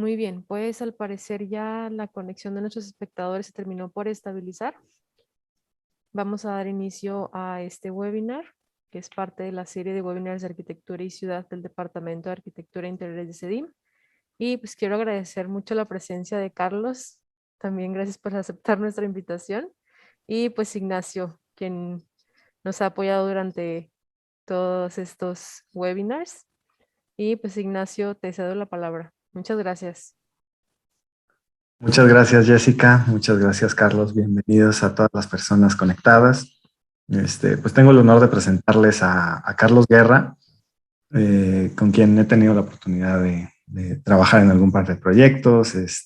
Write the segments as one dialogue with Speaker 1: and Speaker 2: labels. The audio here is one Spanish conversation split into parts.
Speaker 1: Muy bien, pues al parecer ya la conexión de nuestros espectadores se terminó por estabilizar. Vamos a dar inicio a este webinar, que es parte de la serie de webinars de arquitectura y ciudad del Departamento de Arquitectura e Interiores de CEDIM. Y pues quiero agradecer mucho la presencia de Carlos. También gracias por aceptar nuestra invitación. Y pues Ignacio, quien nos ha apoyado durante todos estos webinars. Y pues Ignacio, te cedo la palabra. Muchas gracias.
Speaker 2: Muchas gracias, Jessica. Muchas gracias, Carlos. Bienvenidos a todas las personas conectadas. Pues tengo el honor de presentarles a Carlos Guerra, con quien he tenido la oportunidad de trabajar en algún par de proyectos. Es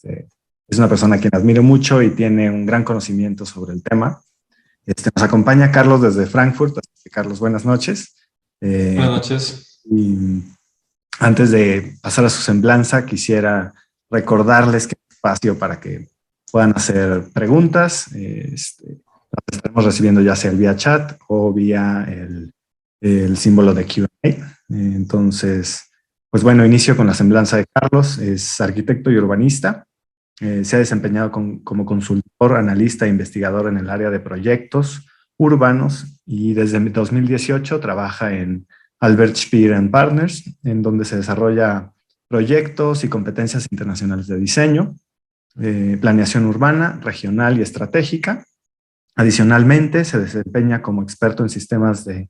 Speaker 2: una persona a quien admiro mucho y tiene un gran conocimiento sobre el tema. Nos acompaña Carlos desde Frankfurt. Carlos, buenas noches.
Speaker 3: Buenas noches.
Speaker 2: Y antes de pasar a su semblanza, quisiera recordarles que espacio para que puedan hacer preguntas. Las estaremos recibiendo ya sea vía chat o vía el símbolo de Q&A. Entonces, pues bueno, inicio con la semblanza de Carlos. Es arquitecto y urbanista. Se ha desempeñado como consultor, analista e investigador en el área de proyectos urbanos y desde 2018 trabaja en Albert Speer Partners, en donde se desarrolla proyectos y competencias internacionales de diseño, planeación urbana, regional y estratégica. Adicionalmente, se desempeña como experto en sistemas de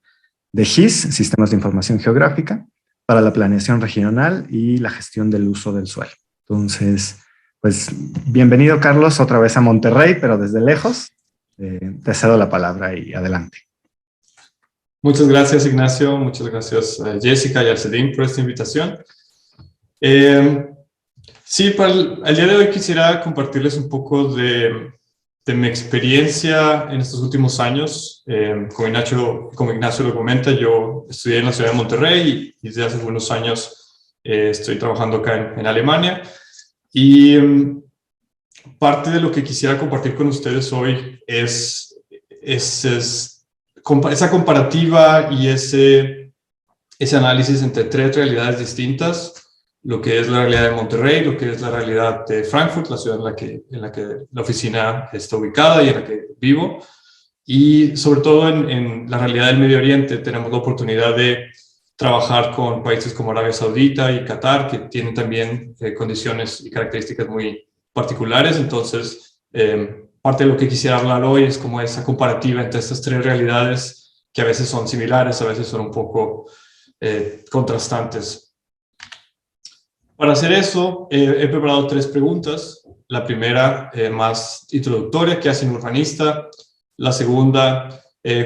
Speaker 2: GIS, sistemas de información geográfica, para la planeación regional y la gestión del uso del suelo. Entonces, pues bienvenido, Carlos, otra vez a Monterrey, pero desde lejos. Te cedo la palabra y adelante.
Speaker 3: Muchas gracias, Ignacio. Muchas gracias, Jessica y al CEDIM por esta invitación. Sí, para el día de hoy quisiera compartirles un poco de mi experiencia en estos últimos años. Como Ignacio lo comenta, yo estudié en la ciudad de Monterrey y desde hace algunos años estoy trabajando acá en Alemania. Y parte de lo que quisiera compartir con ustedes hoy es esa comparativa y ese análisis entre tres realidades distintas, lo que es la realidad de Monterrey, lo que es la realidad de Frankfurt, la ciudad en la que la oficina está ubicada y en la que vivo, y sobre todo en la realidad del Medio Oriente. Tenemos la oportunidad de trabajar con países como Arabia Saudita y Qatar, que tienen también condiciones y características muy particulares. Entonces, parte de lo que quisiera hablar hoy es como esa comparativa entre estas tres realidades, que a veces son similares, a veces son un poco contrastantes. Para hacer eso, he preparado tres preguntas. La primera, más introductoria: ¿qué hace un urbanista? La segunda,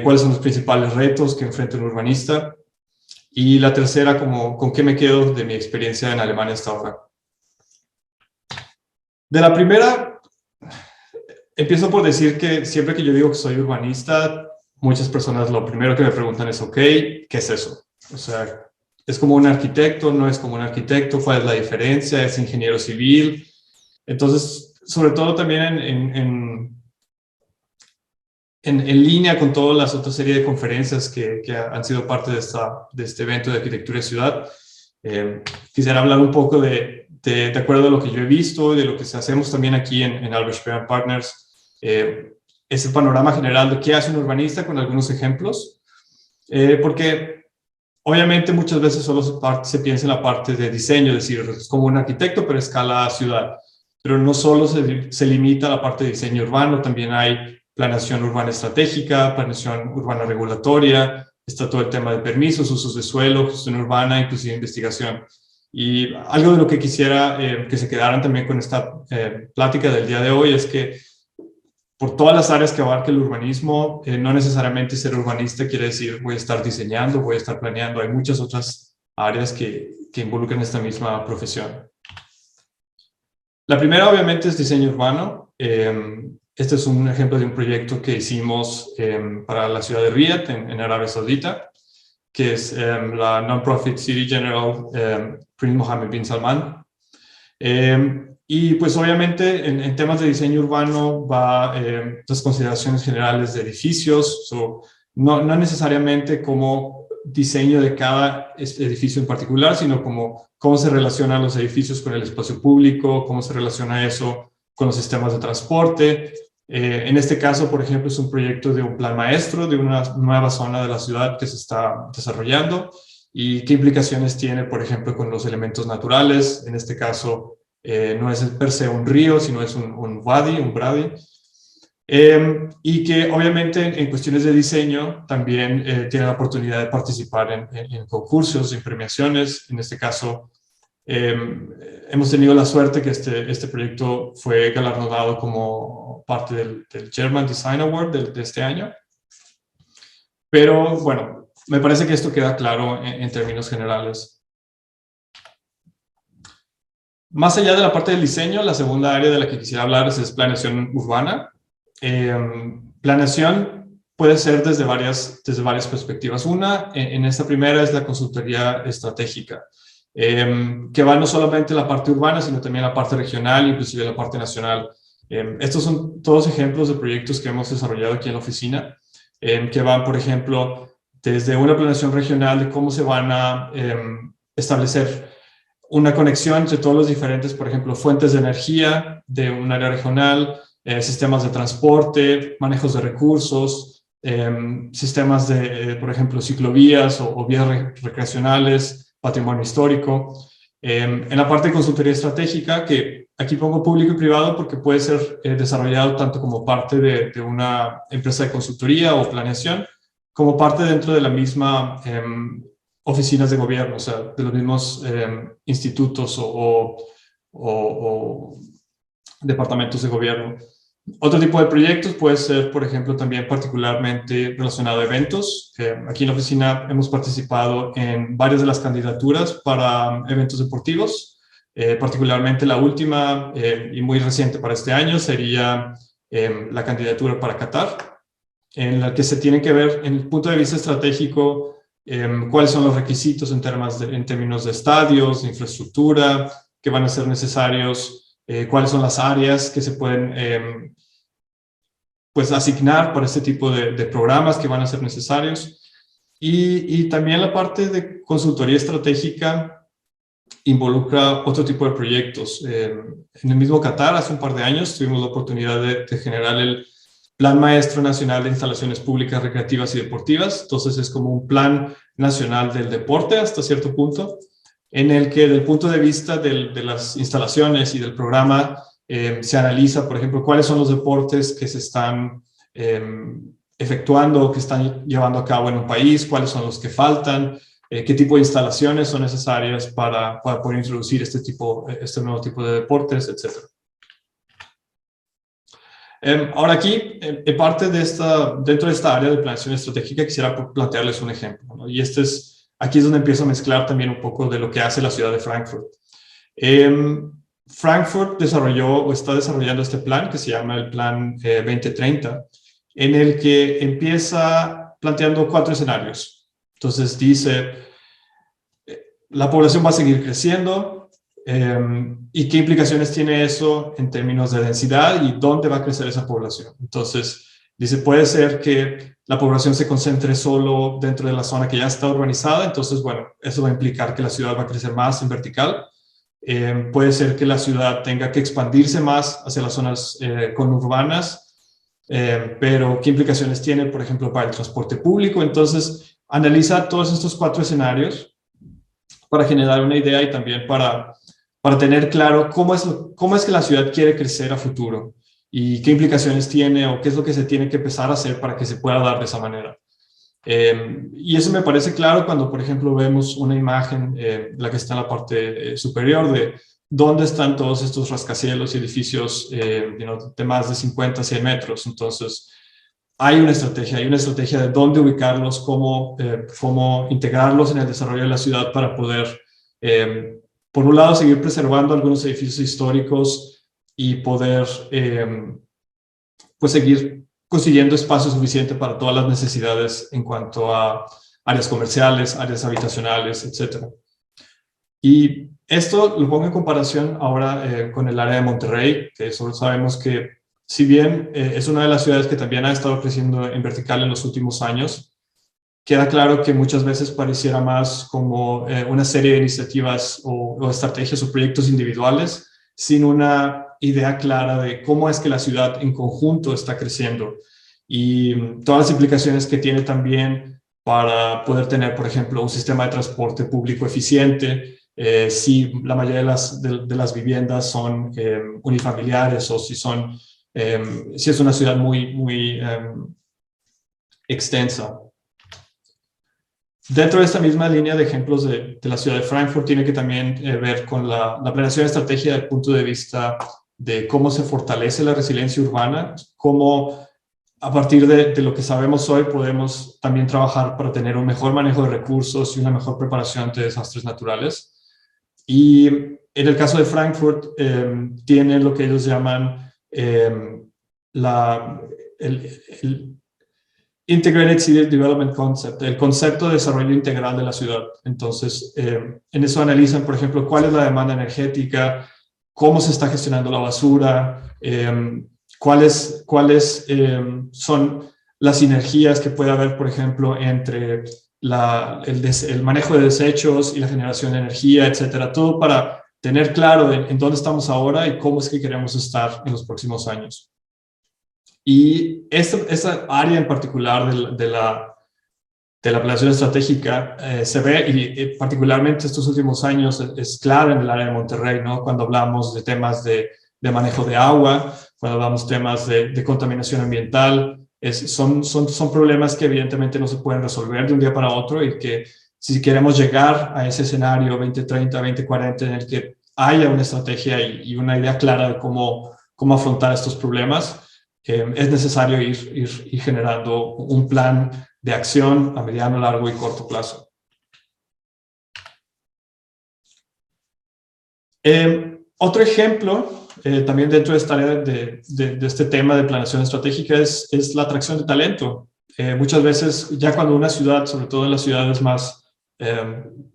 Speaker 3: ¿cuáles son los principales retos que enfrenta un urbanista? Y la tercera, ¿con qué me quedo de mi experiencia en Alemania hasta ahora? De la primera, empiezo por decir que siempre que yo digo que soy urbanista, muchas personas lo primero que me preguntan es, ok, ¿qué es eso? O sea, ¿es como un arquitecto? ¿No es como un arquitecto? ¿Cuál es la diferencia? ¿Es ingeniero civil? Entonces, sobre todo también en línea con todas las otras series de conferencias que han sido parte de este evento de arquitectura y ciudad, quisiera hablar un poco de acuerdo a lo que yo he visto y de lo que hacemos también aquí en Albert Speer Partners, ese panorama general de qué hace un urbanista con algunos ejemplos, porque obviamente muchas veces solo se piensa en la parte de diseño, es decir, es como un arquitecto pero a escala ciudad, pero no solo se limita a la parte de diseño urbano, también hay planeación urbana estratégica, planeación urbana regulatoria, está todo el tema de permisos, usos de suelo, gestión urbana, inclusive investigación. Y algo de lo que quisiera que se quedaran también con esta plática del día de hoy es que por todas las áreas que abarca el urbanismo, no necesariamente ser urbanista quiere decir voy a estar diseñando, voy a estar planeando. Hay muchas otras áreas que involucran esta misma profesión. La primera obviamente es diseño urbano. Este es un ejemplo de un proyecto que hicimos para la ciudad de Riyadh, en Arabia Saudita, que es la non-profit City General Prince Mohammed bin Salman. Y pues obviamente en temas de diseño urbano va las consideraciones generales de edificios, no necesariamente cómo diseño de cada edificio en particular, sino como cómo se relacionan los edificios con el espacio público, cómo se relaciona eso con los sistemas de transporte. En este caso, por ejemplo, es un proyecto de un plan maestro de una nueva zona de la ciudad que se está desarrollando y qué implicaciones tiene, por ejemplo, con los elementos naturales. En este caso, no es per se un río, sino es un wadi, un bradi. Y que obviamente en cuestiones de diseño también tiene la oportunidad de participar en concursos, en premiaciones. En este caso, hemos tenido la suerte que este proyecto fue galardonado como parte del German Design Award de este año. Pero bueno, me parece que esto queda claro en términos generales. Más allá de la parte del diseño, la segunda área de la que quisiera hablar es planeación urbana. Planeación puede ser desde varias perspectivas. Una, en esta primera, es la consultoría estratégica, que va no solamente la parte urbana, sino también la parte regional, inclusive la parte nacional. Estos son todos ejemplos de proyectos que hemos desarrollado aquí en la oficina, que van, por ejemplo, desde una planeación regional de cómo se van a establecer una conexión entre todos los diferentes, por ejemplo, fuentes de energía de un área regional, sistemas de transporte, manejos de recursos, sistemas de, por ejemplo, ciclovías o vías recreacionales, patrimonio histórico. En la parte de consultoría estratégica, que aquí pongo público y privado porque puede ser desarrollado tanto como parte de una empresa de consultoría o planeación, como parte dentro de la misma oficinas de gobierno, o sea, de los mismos institutos o departamentos de gobierno. Otro tipo de proyectos puede ser, por ejemplo, también particularmente relacionado a eventos. Aquí en la oficina hemos participado en varias de las candidaturas para eventos deportivos. Particularmente la última y muy reciente para este año sería la candidatura para Qatar, en la que se tiene que ver, en el punto de vista estratégico, cuáles son los requisitos en términos de estadios, de infraestructura, que van a ser necesarios, cuáles son las áreas que se pueden pues asignar para este tipo de programas que van a ser necesarios. Y también la parte de consultoría estratégica involucra otro tipo de proyectos. En el mismo Qatar, hace un par de años, tuvimos la oportunidad de generar el Plan Maestro Nacional de Instalaciones Públicas, Recreativas y Deportivas. Entonces es como un plan nacional del deporte hasta cierto punto, en el que desde el punto de vista de las instalaciones y del programa se analiza, por ejemplo, cuáles son los deportes que se están efectuando o que están llevando a cabo en un país, cuáles son los que faltan, qué tipo de instalaciones son necesarias para poder introducir este nuevo tipo de deportes, etc. Ahora aquí, en parte dentro de esta área de planeación estratégica, quisiera plantearles un ejemplo, ¿no? Y aquí es donde empiezo a mezclar también un poco de lo que hace la ciudad de Frankfurt. Frankfurt desarrolló o está desarrollando este plan que se llama el Plan 2030, en el que empieza planteando 4 escenarios. Entonces dice, la población va a seguir creciendo, y qué implicaciones tiene eso en términos de densidad y dónde va a crecer esa población. Entonces dice, puede ser que la población se concentre solo dentro de la zona que ya está urbanizada, entonces, bueno, eso va a implicar que la ciudad va a crecer más en vertical. Puede ser que la ciudad tenga que expandirse más hacia las zonas conurbanas, pero ¿qué implicaciones tiene, por ejemplo, para el transporte público? Entonces, analiza todos estos 4 escenarios para generar una idea y también para tener claro cómo es que la ciudad quiere crecer a futuro y qué implicaciones tiene o qué es lo que se tiene que empezar a hacer para que se pueda dar de esa manera. Y eso me parece claro cuando, por ejemplo, vemos una imagen, la que está en la parte superior, de dónde están todos estos rascacielos y edificios de más de 50, 100 metros. Entonces, hay una estrategia de dónde ubicarlos, cómo integrarlos en el desarrollo de la ciudad para poder, por un lado, seguir preservando algunos edificios históricos y poder pues seguir consiguiendo espacio suficiente para todas las necesidades en cuanto a áreas comerciales, áreas habitacionales, etc. Y esto lo pongo en comparación ahora con el área de Monterrey, que solo sabemos que si bien es una de las ciudades que también ha estado creciendo en vertical en los últimos años, queda claro que muchas veces pareciera más como una serie de iniciativas o estrategias o proyectos individuales sin una idea clara de cómo es que la ciudad en conjunto está creciendo y todas las implicaciones que tiene también para poder tener, por ejemplo, un sistema de transporte público eficiente, si la mayoría de las viviendas son unifamiliares o si es una ciudad muy extensa. Dentro de esta misma línea de ejemplos de la ciudad de Frankfurt, tiene que también ver con la planeación de estrategia desde el punto de vista de cómo se fortalece la resiliencia urbana, cómo a partir de lo que sabemos hoy podemos también trabajar para tener un mejor manejo de recursos y una mejor preparación ante desastres naturales. Y en el caso de Frankfurt, tiene lo que ellos llaman el Integrated City Development Concept, el concepto de desarrollo integral de la ciudad. Entonces, en eso analizan, por ejemplo, cuál es la demanda energética, cómo se está gestionando la basura, cuáles son las sinergias que puede haber, por ejemplo, entre el manejo de desechos y la generación de energía, etcétera. Todo para tener claro en dónde estamos ahora y cómo es que queremos estar en los próximos años. Y esta área en particular de la planeación estratégica se ve, y particularmente estos últimos años, es clave en el área de Monterrey, ¿no? Cuando hablamos de temas de manejo de agua, cuando hablamos de temas de contaminación ambiental, son problemas que evidentemente no se pueden resolver de un día para otro y que si queremos llegar a ese escenario 2030, 2040 en el que haya una estrategia y una idea clara de cómo afrontar estos problemas, es necesario ir generando un plan de acción a mediano, largo y corto plazo. Otro ejemplo, también dentro de esta área de este tema de planeación estratégica, es la atracción de talento. Muchas veces, ya cuando una ciudad, sobre todo en las ciudades más,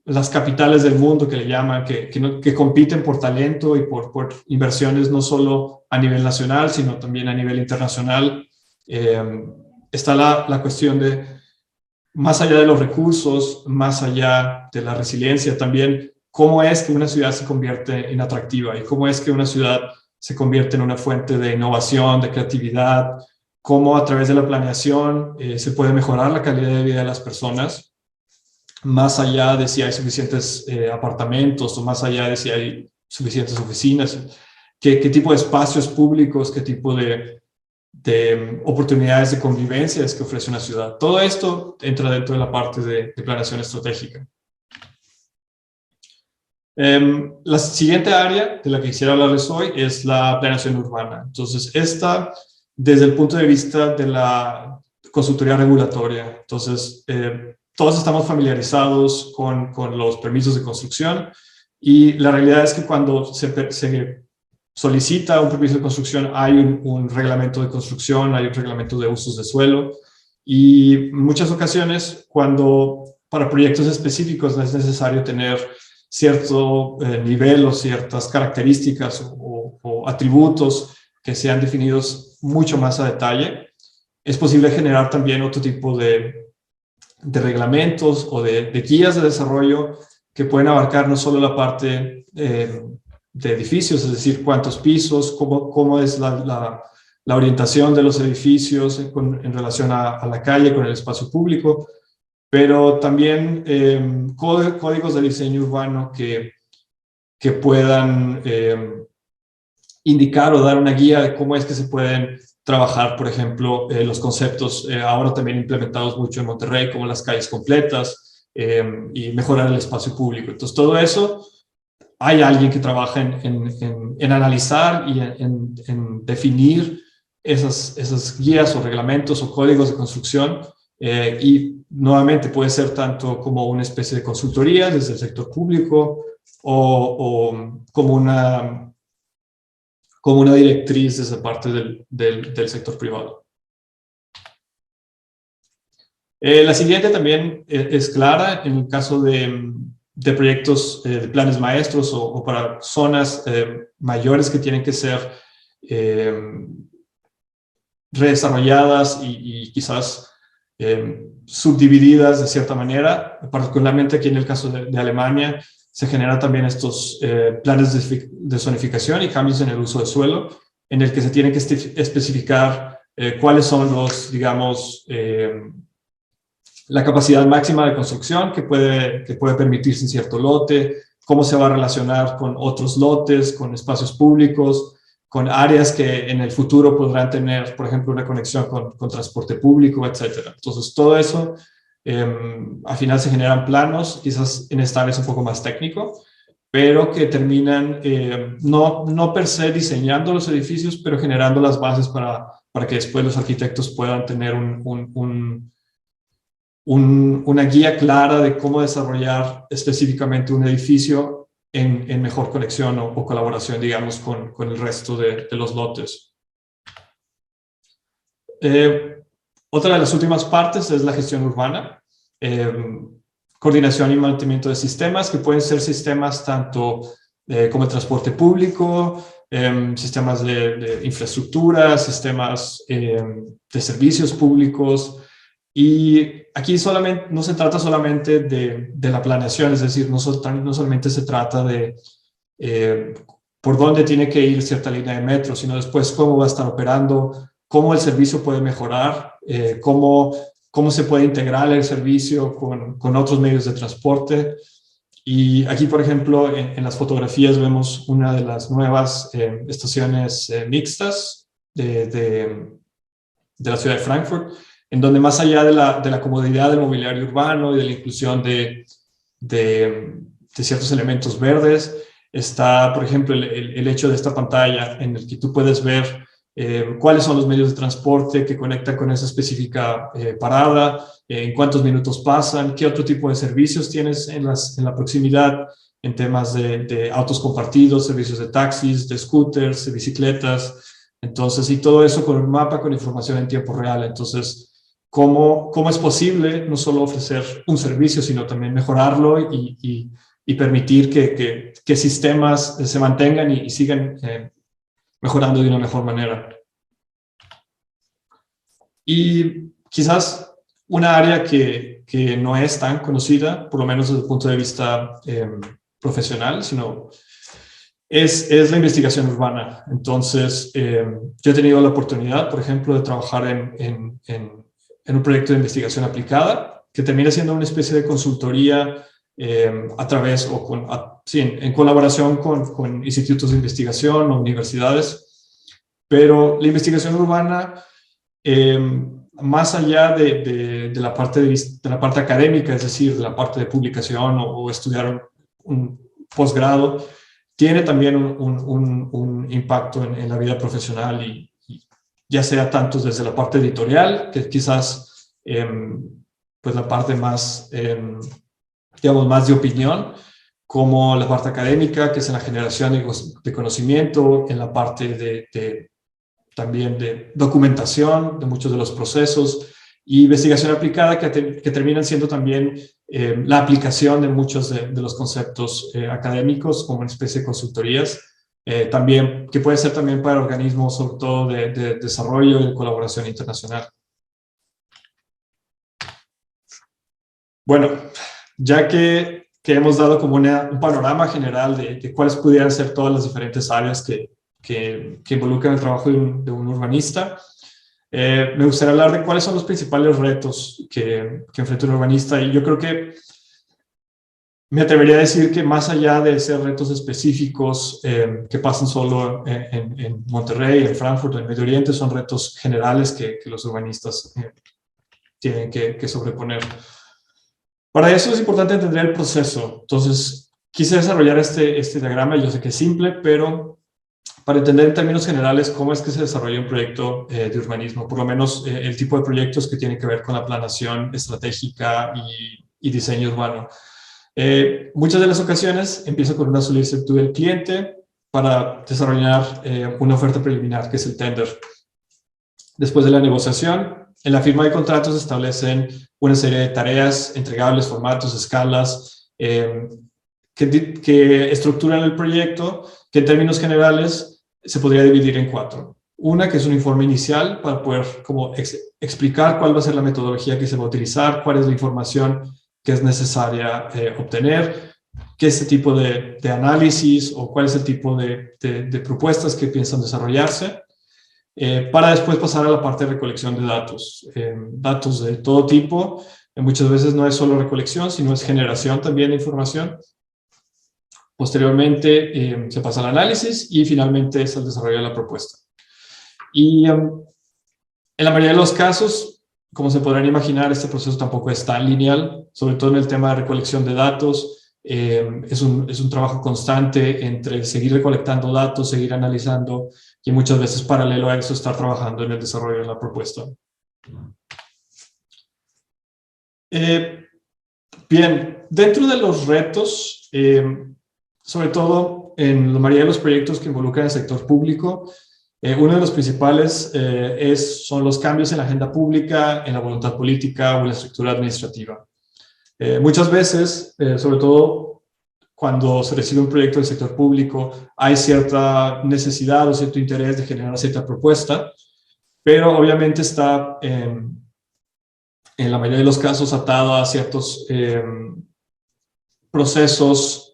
Speaker 3: las capitales del mundo que le llaman, que compiten por talento y por inversiones no solo a nivel nacional, sino también a nivel internacional, está la cuestión de, más allá de los recursos, más allá de la resiliencia, también cómo es que una ciudad se convierte en atractiva y cómo es que una ciudad se convierte en una fuente de innovación, de creatividad, cómo a través de la planeación se puede mejorar la calidad de vida de las personas, más allá de si hay suficientes apartamentos o más allá de si hay suficientes oficinas, qué tipo de espacios públicos, qué tipo de oportunidades de convivencia es que ofrece una ciudad. Todo esto entra dentro de la parte de planeación estratégica. La siguiente área de la que quisiera hablarles hoy es la planeación urbana. Entonces, esta desde el punto de vista de la consultoría regulatoria. Entonces, todos estamos familiarizados con los permisos de construcción y la realidad es que cuando se solicita un permiso de construcción hay un reglamento de construcción, hay un reglamento de usos de suelo y en muchas ocasiones cuando para proyectos específicos no es necesario tener cierto nivel o ciertas características o atributos que sean definidos mucho más a detalle, es posible generar también otro tipo de reglamentos o de guías de desarrollo que pueden abarcar no solo la parte de edificios, es decir, cuántos pisos, cómo es la orientación de los edificios en relación a la calle, con el espacio público, pero también códigos de diseño urbano que puedan indicar o dar una guía de cómo es que se pueden trabajar, por ejemplo, los conceptos ahora también implementados mucho en Monterrey, como las calles completas y mejorar el espacio público. Entonces, todo eso, hay alguien que trabaja en analizar y en definir esas guías o reglamentos o códigos de construcción y nuevamente puede ser tanto como una especie de consultoría desde el sector público o como una directriz desde parte del sector privado. La siguiente también es clara en el caso de proyectos de planes maestros o para zonas mayores que tienen que ser redesarrolladas y quizás subdivididas de cierta manera. Particularmente aquí en el caso de Alemania, se generan también estos planes de zonificación y cambios en el uso de suelo, en el que se tiene que especificar cuáles son los, digamos, la capacidad máxima de construcción que puede permitirse en cierto lote, cómo se va a relacionar con otros lotes, con espacios públicos, con áreas que en el futuro podrán tener, por ejemplo, una conexión con transporte público, etc. Entonces, todo eso, al final se generan planos, quizás en esta área es un poco más técnico, pero que terminan no per se diseñando los edificios, pero generando las bases para que después los arquitectos puedan tener una guía clara de cómo desarrollar específicamente un edificio en mejor conexión o colaboración, digamos, con el resto de los lotes. Otra de las últimas partes es la gestión urbana, coordinación y mantenimiento de sistemas, que pueden ser sistemas tanto como el transporte público, sistemas de infraestructura, sistemas de servicios públicos. Y aquí no se trata solamente de la planeación, es decir, no solamente se trata de por dónde tiene que ir cierta línea de metro, sino después cómo va a estar operando, cómo el servicio puede mejorar, cómo se puede integrar el servicio con otros medios de transporte. Y aquí, por ejemplo, en las fotografías vemos una de las nuevas estaciones mixtas de la ciudad de Frankfurt, en donde más allá de la comodidad del mobiliario urbano y de la inclusión de ciertos elementos verdes, está, por ejemplo, el hecho de esta pantalla en el que tú puedes ver cuáles son los medios de transporte que conectan con esa específica parada, en cuántos minutos pasan, qué otro tipo de servicios tienes en la proximidad, en temas de autos compartidos, servicios de taxis, de scooters, de bicicletas. Entonces, y todo eso con un mapa, con información en tiempo real. Entonces, ¿cómo es posible no solo ofrecer un servicio, sino también mejorarlo y permitir que sistemas se mantengan y sigan mejorando de una mejor manera? Y quizás una área que no es tan conocida, por lo menos desde el punto de vista profesional, sino es la investigación urbana. Entonces, yo he tenido la oportunidad, por ejemplo, de trabajar en un proyecto de investigación aplicada, que termina siendo una especie de consultoría a través en colaboración con institutos de investigación o universidades. Pero la investigación urbana, más allá de la parte académica, es decir, de la parte de publicación o estudiar un posgrado, tiene también un impacto en la vida profesional y ya sea tanto desde la parte editorial, que quizás pues la parte más, digamos, más de opinión, como la parte académica, que es en la generación de conocimiento, en la parte también de documentación de muchos de los procesos, y investigación aplicada que terminan siendo también la aplicación de muchos de los conceptos académicos, como una especie de consultorías, también, que puede ser también para organismos, sobre todo de desarrollo y de colaboración internacional. Bueno, ya que hemos dado como un panorama general de cuáles pudieran ser todas las diferentes áreas que involucran el trabajo de un urbanista, me gustaría hablar de cuáles son los principales retos que enfrenta un urbanista. Y yo creo que me atrevería a decir que más allá de ser retos específicos que pasan solo en Monterrey, en Frankfurt, en Medio Oriente, son retos generales que los urbanistas tienen que sobreponer. Para eso es importante entender el proceso. Entonces, quise desarrollar este diagrama. Yo sé que es simple, pero para entender en términos generales cómo es que se desarrolla un proyecto de urbanismo, por lo menos el tipo de proyectos que tienen que ver con la planeación estratégica y diseño urbano. Muchas de las ocasiones empiezo con una solicitud del cliente para desarrollar una oferta preliminar, que es el tender. Después de la negociación, en la firma de contratos se establecen una serie de tareas, entregables, formatos, escalas, que estructuran el proyecto, que en términos generales se podría dividir en 4. Una que es un informe inicial para poder como explicar cuál va a ser la metodología que se va a utilizar, cuál es la información que es necesaria obtener, qué es el tipo de análisis o cuál es el tipo de propuestas que piensan desarrollarse, para después pasar a la parte de recolección de datos. Datos de todo tipo, muchas veces no es solo recolección, sino es generación también de información. Posteriormente se pasa al análisis y finalmente es el desarrollo de la propuesta. Y en la mayoría de los casos, como se podrán imaginar, este proceso tampoco es tan lineal, sobre todo en el tema de recolección de datos. Es un trabajo constante entre seguir recolectando datos, seguir analizando y muchas veces paralelo a eso estar trabajando en el desarrollo de la propuesta. Bien, dentro de los retos, sobre todo en la mayoría de los proyectos que involucran el sector público, uno de los principales son los cambios en la agenda pública, en la voluntad política o en la estructura administrativa. Muchas veces, sobre todo cuando se recibe un proyecto del sector público, hay cierta necesidad o cierto interés de generar cierta propuesta, pero obviamente está en la mayoría de los casos atado a ciertos procesos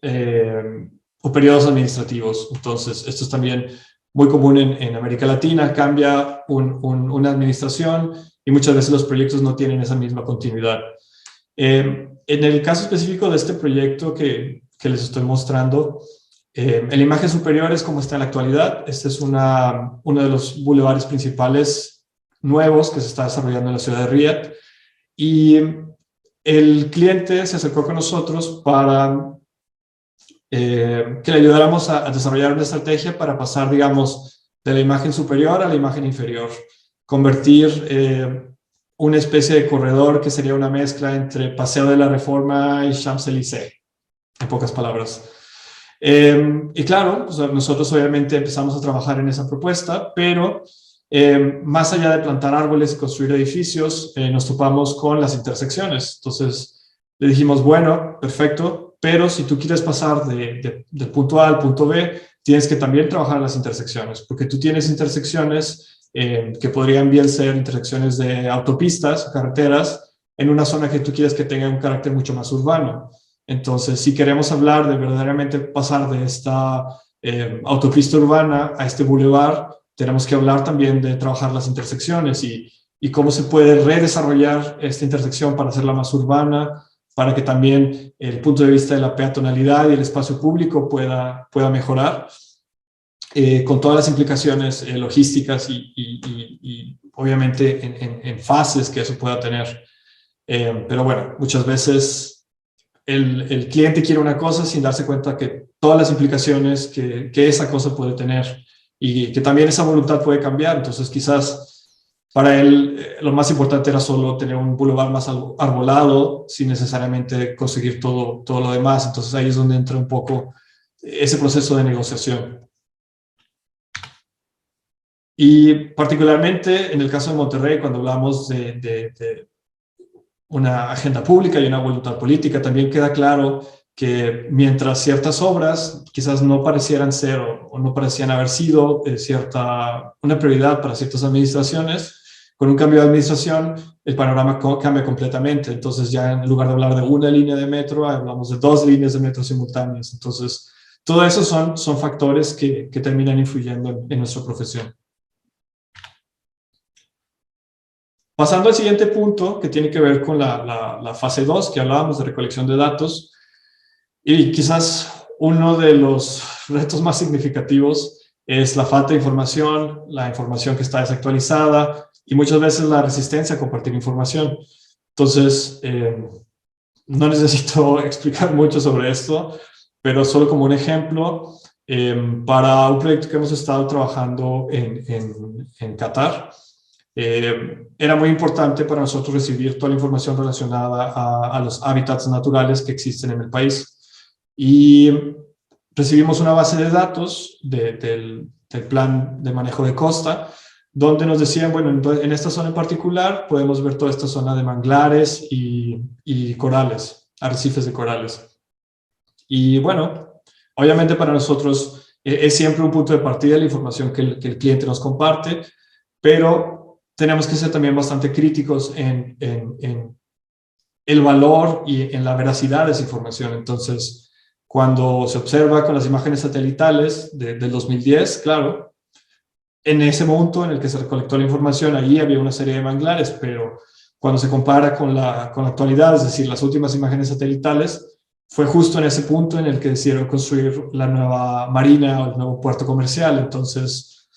Speaker 3: o periodos administrativos. Entonces, esto es también muy común en América Latina. Cambia una administración y muchas veces los proyectos no tienen esa misma continuidad. En el caso específico de este proyecto que les estoy mostrando, en la imagen superior es como está en la actualidad. Este es uno de los bulevares principales nuevos que se está desarrollando en la ciudad de Riyadh. Y el cliente se acercó con nosotros para que le ayudáramos a desarrollar una estrategia para pasar, digamos, de la imagen superior a la imagen inferior. Convertir una especie de corredor que sería una mezcla entre Paseo de la Reforma y Champs-Élysées, en pocas palabras. Y claro, pues nosotros obviamente empezamos a trabajar en esa propuesta, pero más allá de plantar árboles y construir edificios, nos topamos con las intersecciones. Entonces le dijimos, bueno, perfecto, pero si tú quieres pasar del punto A al punto B, tienes que también trabajar las intersecciones, porque tú tienes intersecciones que podrían bien ser intersecciones de autopistas, carreteras, en una zona que tú quieres que tenga un carácter mucho más urbano. Entonces, si queremos hablar de verdaderamente pasar de esta autopista urbana a este bulevar, tenemos que hablar también de trabajar las intersecciones y cómo se puede redesarrollar esta intersección para hacerla más urbana, para que también el punto de vista de la peatonalidad y el espacio público pueda mejorar, con todas las implicaciones logísticas y obviamente en fases que eso pueda tener. Pero bueno, muchas veces el cliente quiere una cosa sin darse cuenta que todas las implicaciones que esa cosa puede tener y que también esa voluntad puede cambiar. Entonces quizás para él lo más importante era solo tener un boulevard más arbolado sin necesariamente conseguir todo lo demás. Entonces ahí es donde entra un poco ese proceso de negociación. Y particularmente en el caso de Monterrey, cuando hablamos de una agenda pública y una voluntad política, también queda claro que mientras ciertas obras quizás no parecieran ser o no parecían haber sido una prioridad para ciertas administraciones, con un cambio de administración el panorama cambia completamente. Entonces ya en lugar de hablar de una línea de metro, hablamos de 2 líneas de metro simultáneas. Entonces todo eso son factores que terminan influyendo en nuestra profesión. Pasando al siguiente punto, que tiene que ver con la fase 2, que hablábamos de recolección de datos, y quizás uno de los retos más significativos es la falta de información, la información que está desactualizada, y muchas veces la resistencia a compartir información. Entonces, no necesito explicar mucho sobre esto, pero solo como un ejemplo, para un proyecto que hemos estado trabajando en Qatar, era muy importante para nosotros recibir toda la información relacionada a los hábitats naturales que existen en el país. Y recibimos una base de datos del plan de manejo de costa, donde nos decían, bueno, en esta zona en particular podemos ver toda esta zona de manglares y corales, arrecifes de corales. Y bueno, obviamente para nosotros es siempre un punto de partida la información que el cliente nos comparte, pero tenemos que ser también bastante críticos en el valor y en la veracidad de esa información. Entonces, cuando se observa con las imágenes satelitales del 2010, claro, en ese momento en el que se recolectó la información, ahí había una serie de manglares, pero cuando se compara con la actualidad, es decir, las últimas imágenes satelitales, fue justo en ese punto en el que decidieron construir la nueva marina o el nuevo puerto comercial. Entonces,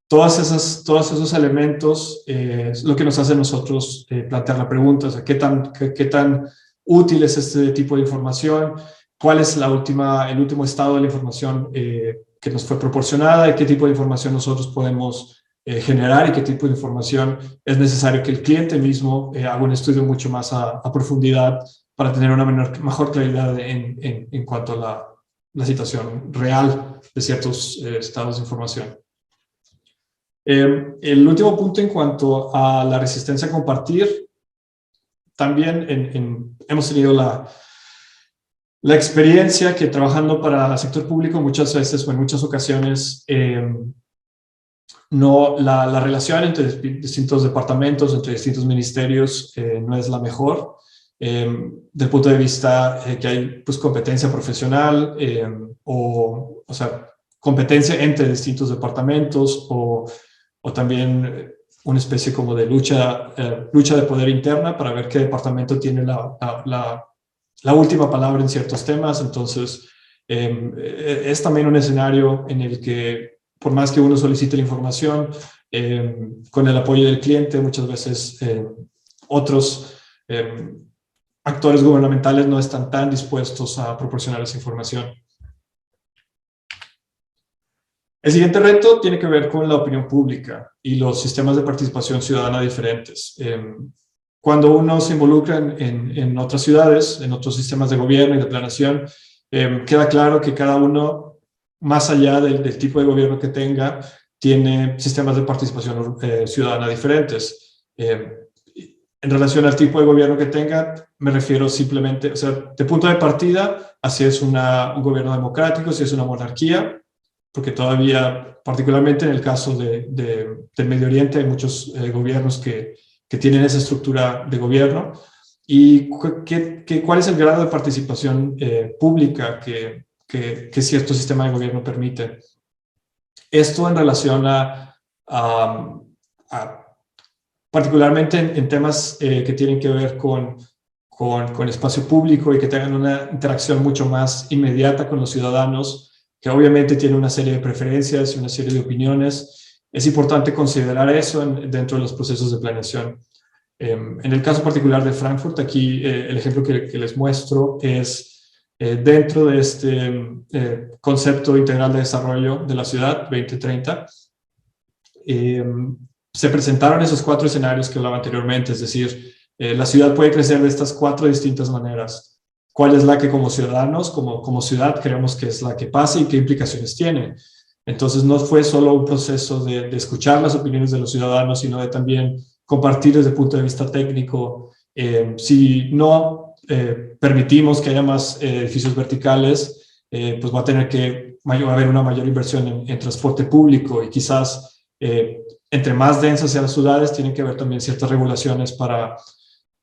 Speaker 3: todos esos elementos es lo que nos hace a nosotros plantear la pregunta, o sea, ¿qué tan útil es este tipo de información? ¿Cuál es el último estado de la información que nos fue proporcionada? ¿Y qué tipo de información nosotros podemos generar? ¿Y qué tipo de información es necesario que el cliente mismo haga un estudio mucho más a profundidad para tener una mejor claridad en cuanto a la situación real de ciertos estados de información? El último punto en cuanto a la resistencia a compartir, también hemos tenido la experiencia que trabajando para el sector público muchas veces o en muchas ocasiones la relación entre distintos departamentos, entre distintos ministerios no es la mejor. Del punto de vista que hay pues, competencia profesional o sea, competencia entre distintos departamentos o también una especie como de lucha de poder interna para ver qué departamento tiene la última palabra en ciertos temas. Entonces, es también un escenario en el que, por más que uno solicite la información, con el apoyo del cliente, muchas veces otros actores gubernamentales no están tan dispuestos a proporcionar esa información. El siguiente reto tiene que ver con la opinión pública y los sistemas de participación ciudadana diferentes. Cuando uno se involucra en otras ciudades, en otros sistemas de gobierno y de planeación, queda claro que cada uno, más allá del tipo de gobierno que tenga, tiene sistemas de participación ciudadana diferentes. En relación al tipo de gobierno que tenga, me refiero simplemente, o sea, de punto de partida, así es un gobierno democrático, si es una monarquía, porque todavía, particularmente en el caso del Medio Oriente, hay muchos gobiernos que tienen esa estructura de gobierno. ¿Y cuál es el grado de participación pública que cierto sistema de gobierno permite? Esto en relación particularmente en temas que tienen que ver con espacio público y que tengan una interacción mucho más inmediata con los ciudadanos, que obviamente tiene una serie de preferencias y una serie de opiniones. Es importante considerar eso dentro de los procesos de planeación. En el caso particular de Frankfurt, aquí el ejemplo que les muestro es dentro de este concepto integral de desarrollo de la ciudad 2030. Se presentaron esos 4 escenarios que hablaba anteriormente, es decir, la ciudad puede crecer de estas 4 distintas maneras. ¿Cuál es la que como ciudadanos, como ciudad, creemos que es la que pasa y qué implicaciones tiene? Entonces no fue solo un proceso de escuchar las opiniones de los ciudadanos, sino de también compartir desde el punto de vista técnico. Si no permitimos que haya más edificios verticales, pues va a tener que haber una mayor inversión en transporte público y quizás entre más densas sean las ciudades, tienen que haber también ciertas regulaciones para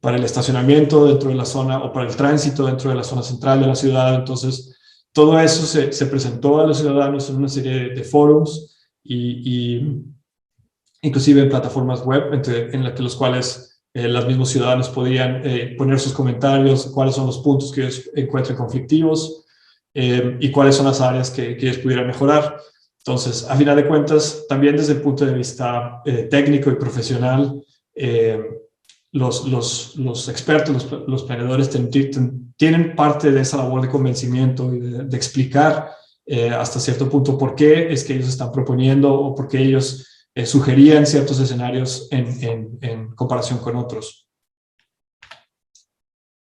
Speaker 3: el estacionamiento dentro de la zona o para el tránsito dentro de la zona central de la ciudad. Entonces, todo eso se presentó a los ciudadanos en una serie de foros y inclusive en plataformas web en los cuales los mismos ciudadanos podían poner sus comentarios, cuáles son los puntos que ellos encuentren conflictivos y cuáles son las áreas que ellos pudieran mejorar. Entonces, a final de cuentas, también desde el punto de vista técnico y profesional, los expertos, los planeadores tienen parte de esa labor de convencimiento y de explicar hasta cierto punto por qué es que ellos están proponiendo o por qué ellos sugerían ciertos escenarios en comparación con otros.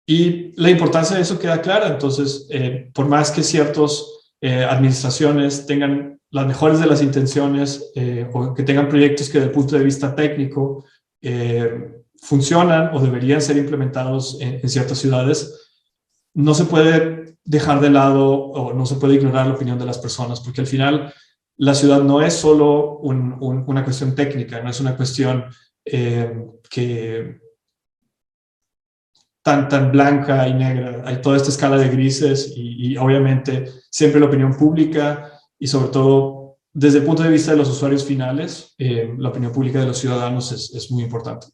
Speaker 3: Y la importancia de eso queda clara. Entonces, por más que ciertas administraciones tengan las mejores de las intenciones o que tengan proyectos que desde el punto de vista técnico funcionan o deberían ser implementados en ciertas ciudades, no se puede dejar de lado o no se puede ignorar la opinión de las personas, porque al final la ciudad no es solo una cuestión técnica, no es una cuestión que tan blanca y negra. Hay toda esta escala de grises y obviamente siempre la opinión pública y sobre todo desde el punto de vista de los usuarios finales, la opinión pública de los ciudadanos es muy importante.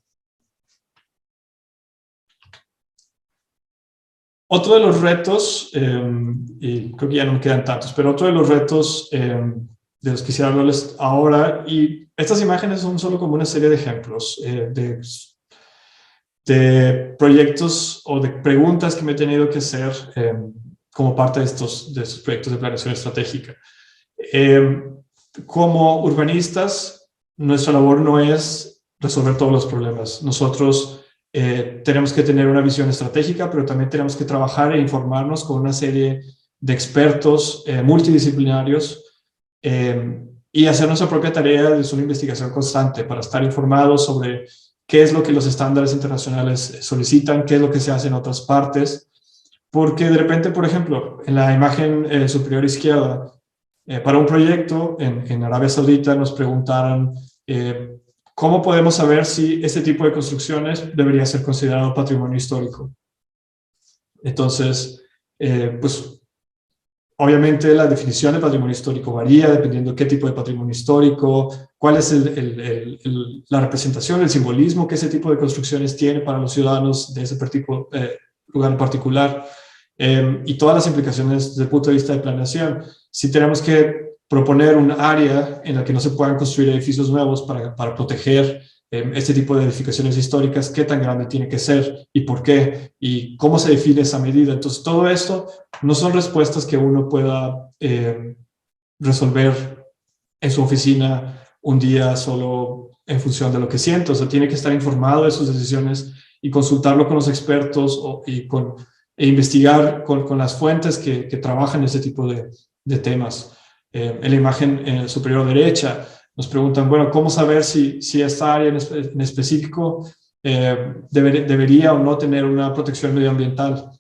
Speaker 3: Otro de los retos, y creo que ya no me quedan tantos, pero otro de los retos de los que quisiera hablarles ahora, y estas imágenes son solo como una serie de ejemplos de proyectos o de preguntas que me he tenido que hacer como parte de estos proyectos de planeación estratégica. Como urbanistas, nuestra labor no es resolver todos los problemas. Nosotros tenemos que tener una visión estratégica, pero también tenemos que trabajar e informarnos con una serie de expertos multidisciplinarios y hacer nuestra propia tarea de una investigación constante para estar informados sobre qué es lo que los estándares internacionales solicitan, qué es lo que se hace en otras partes, porque de repente, por ejemplo, en la imagen superior izquierda, para un proyecto en Arabia Saudita nos preguntaron ¿cómo podemos saber si este tipo de construcciones debería ser considerado patrimonio histórico? Entonces, pues obviamente la definición de patrimonio histórico varía dependiendo de qué tipo de patrimonio histórico, cuál es la representación, el simbolismo que ese tipo de construcciones tiene para los ciudadanos de ese lugar en particular, y todas las implicaciones desde el punto de vista de planeación. Si tenemos que proponer un área en la que no se puedan construir edificios nuevos para proteger este tipo de edificaciones históricas, qué tan grande tiene que ser y por qué, y cómo se define esa medida. Entonces, todo esto no son respuestas que uno pueda resolver en su oficina un día solo en función de lo que siente. O sea, tiene que estar informado de sus decisiones y consultarlo con los expertos e investigar con las fuentes que trabajan ese tipo de temas. En la imagen superior derecha nos preguntan, bueno, ¿cómo saber si esta área en específico debería o no tener una protección medioambiental?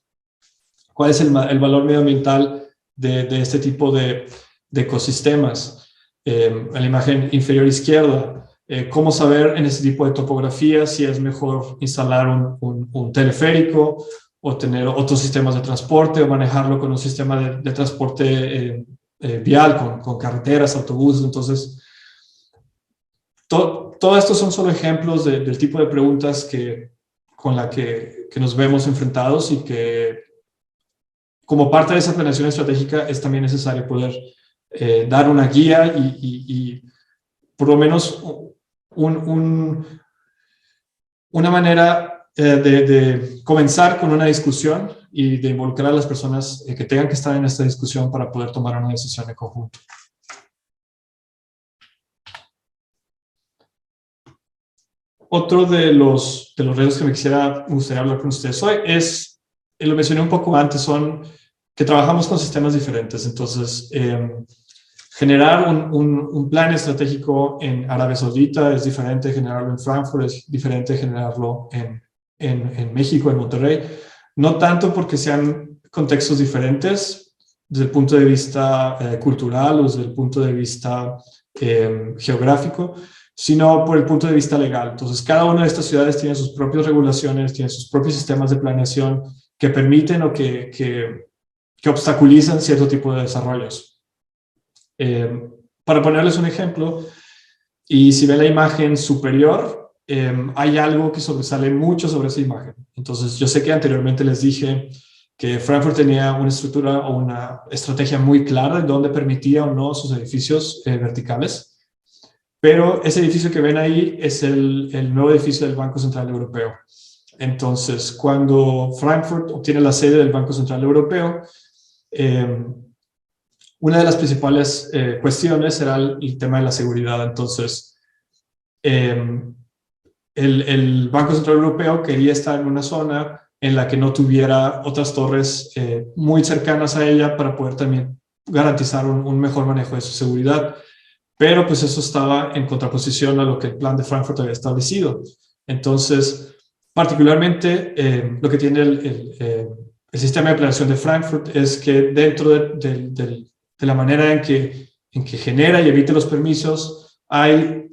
Speaker 3: ¿Cuál es el valor medioambiental de este tipo de ecosistemas? En la imagen inferior izquierda, ¿cómo saber en este tipo de topografía si es mejor instalar un teleférico o tener otros sistemas de transporte o manejarlo con un sistema de transporte vial, con carreteras, autobuses? Entonces, todo esto son solo ejemplos del tipo de preguntas con la que nos vemos enfrentados y que como parte de esa planeación estratégica es también necesario poder dar una guía y por lo menos una manera de comenzar con una discusión y de involucrar a las personas que tengan que estar en esta discusión para poder tomar una decisión en conjunto. Otro de los retos que me gustaría hablar con ustedes hoy es, lo mencioné un poco antes, son que trabajamos con sistemas diferentes. Entonces, generar un plan estratégico en Arabia Saudita es diferente de generarlo en Frankfurt, es diferente de generarlo en México, en Monterrey. No tanto porque sean contextos diferentes desde el punto de vista cultural o desde el punto de vista geográfico, sino por el punto de vista legal. Entonces, cada una de estas ciudades tiene sus propias regulaciones, tiene sus propios sistemas de planeación que permiten o que obstaculizan cierto tipo de desarrollos. Para ponerles un ejemplo, y si ven la imagen superior, hay algo que sobresale mucho sobre esa imagen. Entonces, yo sé que anteriormente les dije que Frankfurt tenía una estructura o una estrategia muy clara de dónde permitía o no sus edificios verticales. Pero ese edificio que ven ahí es el nuevo edificio del Banco Central Europeo. Entonces, cuando Frankfurt obtiene la sede del Banco Central Europeo, una de las principales cuestiones era el tema de la seguridad. Entonces, el Banco Central Europeo quería estar en una zona en la que no tuviera otras torres muy cercanas a ella para poder también garantizar un mejor manejo de su seguridad. Pero pues eso estaba en contraposición a lo que el plan de Frankfurt había establecido. Entonces, particularmente lo que tiene el sistema de planeación de Frankfurt es que dentro de la manera en que genera y emite los permisos, hay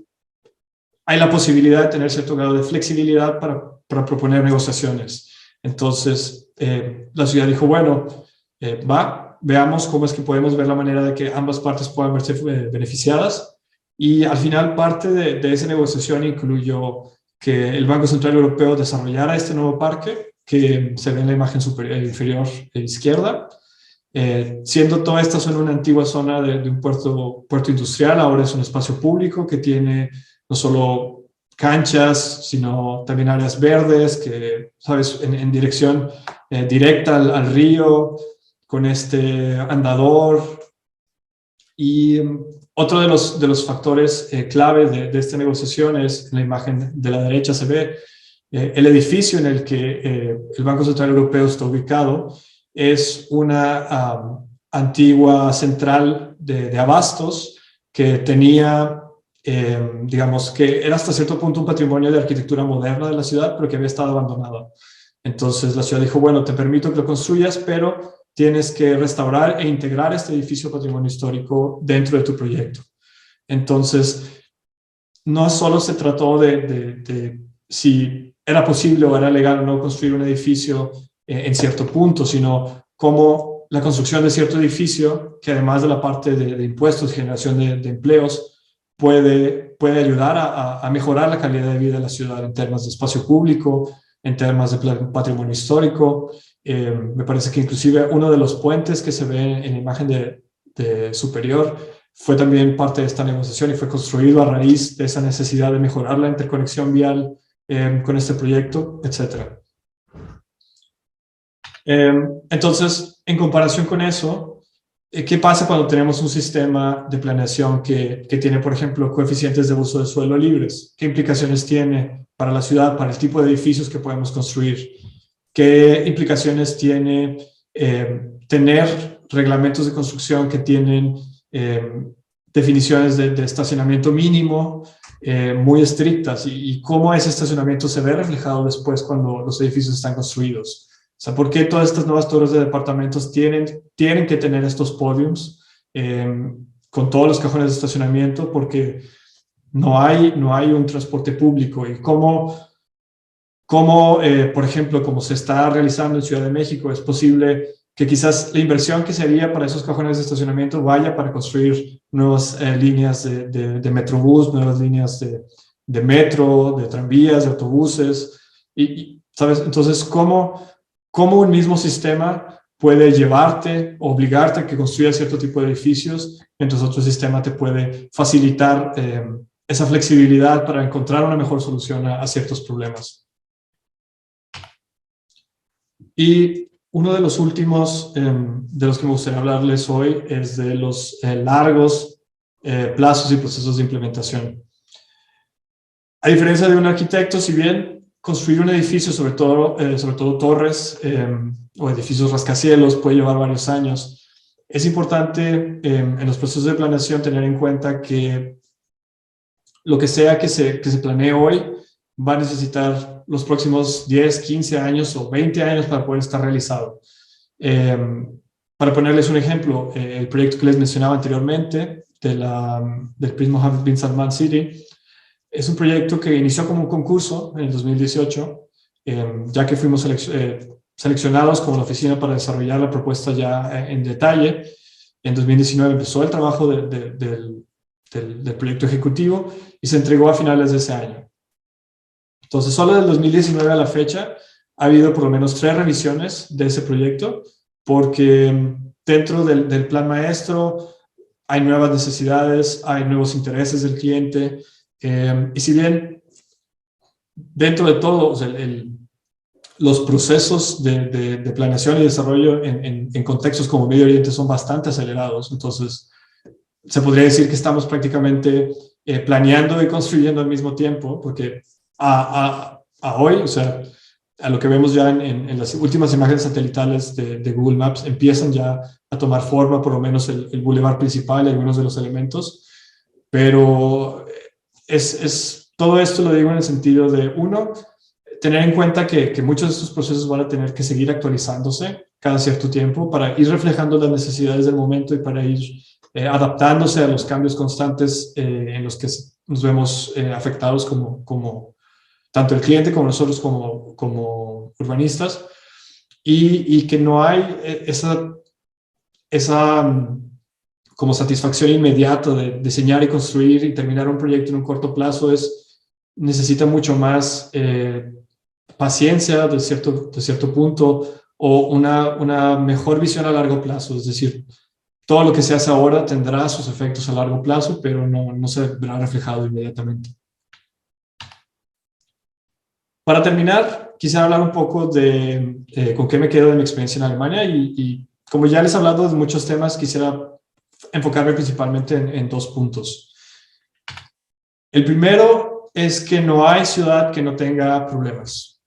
Speaker 3: la posibilidad de tener cierto grado de flexibilidad para proponer negociaciones. Entonces, la ciudad dijo, bueno, veamos cómo es que podemos ver la manera de que ambas partes puedan verse beneficiadas. Y al final, parte de esa negociación incluyó que el Banco Central Europeo desarrollara este nuevo parque, que se ve en la imagen inferior izquierda. Siendo toda esta zona una antigua zona de un puerto industrial, ahora es un espacio público que tiene no solo canchas, sino también áreas verdes, que, sabes, en dirección directa al río, con este andador. Y otro de los factores clave de esta negociación es, en la imagen de la derecha se ve, el edificio en el que el Banco Central Europeo está ubicado es una antigua central de abastos que tenía, digamos, que era hasta cierto punto un patrimonio de arquitectura moderna de la ciudad, pero que había estado abandonado. Entonces la ciudad dijo, bueno, te permito que lo construyas, pero tienes que restaurar e integrar este edificio patrimonio histórico dentro de tu proyecto. Entonces, no solo se trató de si era posible o era legal o no construir un edificio en cierto punto, sino cómo la construcción de cierto edificio, que además de la parte de impuestos, generación de empleos, puede ayudar a mejorar la calidad de vida de la ciudad en temas de espacio público, en temas de patrimonio histórico. Me parece que inclusive uno de los puentes que se ve en la imagen de superior fue también parte de esta negociación y fue construido a raíz de esa necesidad de mejorar la interconexión vial con este proyecto, etc. Entonces, en comparación con eso, ¿qué pasa cuando tenemos un sistema de planeación que tiene, por ejemplo, coeficientes de uso de suelo libres? ¿Qué implicaciones tiene para la ciudad, para el tipo de edificios que podemos construir? ¿Qué implicaciones tiene tener reglamentos de construcción que tienen definiciones de estacionamiento mínimo muy estrictas? Y cómo ese estacionamiento se ve reflejado después cuando los edificios están construidos. O sea, ¿por qué todas estas nuevas torres de departamentos tienen que tener estos podiums con todos los cajones de estacionamiento? Porque no hay un transporte público. Y cómo por ejemplo, como se está realizando en Ciudad de México, es posible que quizás la inversión que se haría para esos cajones de estacionamiento vaya para construir nuevas líneas de Metrobús, nuevas líneas de metro, de tranvías, de autobuses. ¿Sabes? Entonces, ¿cómo un mismo sistema puede llevarte, obligarte a que construyas cierto tipo de edificios, mientras otro sistema te puede facilitar esa flexibilidad para encontrar una mejor solución a ciertos problemas? Y uno de los últimos de los que me gustaría hablarles hoy es de los largos plazos y procesos de implementación. A diferencia de un arquitecto, si bien construir un edificio, sobre todo torres o edificios rascacielos, puede llevar varios años, es importante en los procesos de planeación tener en cuenta que lo que sea que se planee hoy va a necesitar los próximos 10, 15 años o 20 años para poder estar realizado. Para ponerles un ejemplo, el proyecto que les mencionaba anteriormente del Prince Mohammed bin Salman City es un proyecto que inició como un concurso en el 2018, ya que fuimos seleccionados como la oficina para desarrollar la propuesta ya en detalle. En 2019 empezó el trabajo del proyecto ejecutivo y se entregó a finales de ese año. Entonces, solo del 2019 a la fecha ha habido por lo menos 3 revisiones de ese proyecto, porque dentro del plan maestro hay nuevas necesidades, hay nuevos intereses del cliente, y si bien dentro de todo, o sea, los procesos de planeación y desarrollo en contextos como Medio Oriente son bastante acelerados, entonces se podría decir que estamos prácticamente planeando y construyendo al mismo tiempo, porque a hoy, o sea, a lo que vemos ya en las últimas imágenes satelitales de Google Maps, empiezan ya a tomar forma, por lo menos el bulevar principal y algunos de los elementos, pero todo esto lo digo en el sentido de, uno, tener en cuenta que muchos de estos procesos van a tener que seguir actualizándose cada cierto tiempo para ir reflejando las necesidades del momento y para ir adaptándose a los cambios constantes en los que nos vemos afectados como tanto el cliente como nosotros como urbanistas, y que no hay esa como satisfacción inmediata de diseñar y construir y terminar un proyecto en un corto plazo. Necesita mucho más paciencia de cierto punto, o una mejor visión a largo plazo. Es decir, todo lo que se hace ahora tendrá sus efectos a largo plazo, pero no se verá reflejado inmediatamente. Para terminar, quisiera hablar un poco de con qué me quedo de mi experiencia en Alemania, y como ya les he hablado de muchos temas, quisiera enfocarme principalmente en 2 puntos. El primero es que no hay ciudad que no tenga problemas.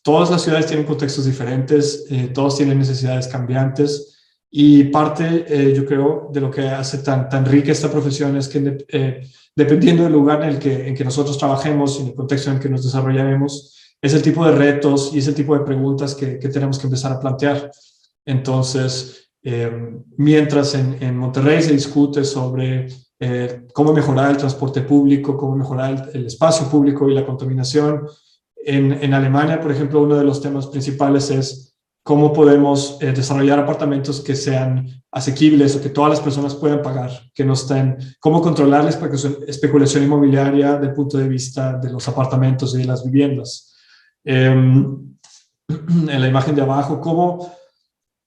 Speaker 3: Todas las ciudades tienen contextos diferentes, todos tienen necesidades cambiantes, y parte, yo creo, de lo que hace tan rica esta profesión es que dependiendo del lugar en que nosotros trabajemos y en el contexto en el que nos desarrollaremos, es el tipo de retos y es el tipo de preguntas que tenemos que empezar a plantear. Entonces, mientras en Monterrey se discute sobre cómo mejorar el transporte público, cómo mejorar el espacio público y la contaminación, en Alemania, por ejemplo, uno de los temas principales es cómo podemos desarrollar apartamentos que sean asequibles o que todas las personas puedan pagar, que no estén, cómo controlar la especulación inmobiliaria desde el punto de vista de los apartamentos y de las viviendas. En la imagen de abajo, cómo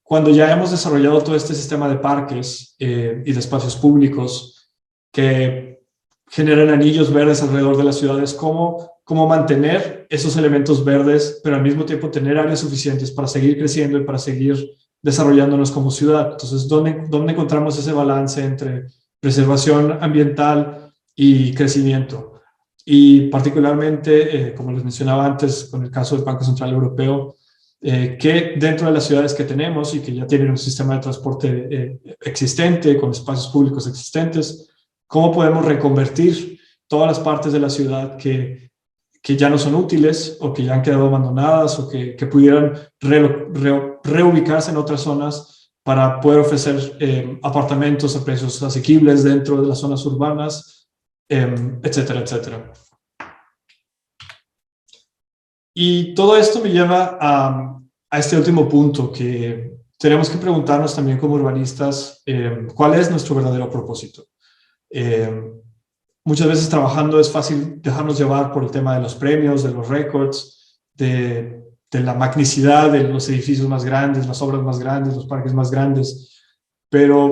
Speaker 3: cuando ya hemos desarrollado todo este sistema de parques y de espacios públicos que generan anillos verdes alrededor de las ciudades, cómo mantener esos elementos verdes, pero al mismo tiempo tener áreas suficientes para seguir creciendo y para seguir desarrollándonos como ciudad. Entonces, ¿dónde encontramos ese balance entre preservación ambiental y crecimiento? Y particularmente, como les mencionaba antes, con el caso del Banco Central Europeo, que dentro de las ciudades que tenemos y que ya tienen un sistema de transporte existente, con espacios públicos existentes, ¿cómo podemos reconvertir todas las partes de la ciudad que ya no son útiles o que ya han quedado abandonadas o que pudieran reubicarse en otras zonas para poder ofrecer apartamentos a precios asequibles dentro de las zonas urbanas, etcétera, etcétera? Y todo esto me lleva a este último punto, que tenemos que preguntarnos también como urbanistas cuál es nuestro verdadero propósito. Muchas veces trabajando es fácil dejarnos llevar por el tema de los premios, de los récords, de la magnicidad de los edificios más grandes, las obras más grandes, los parques más grandes, pero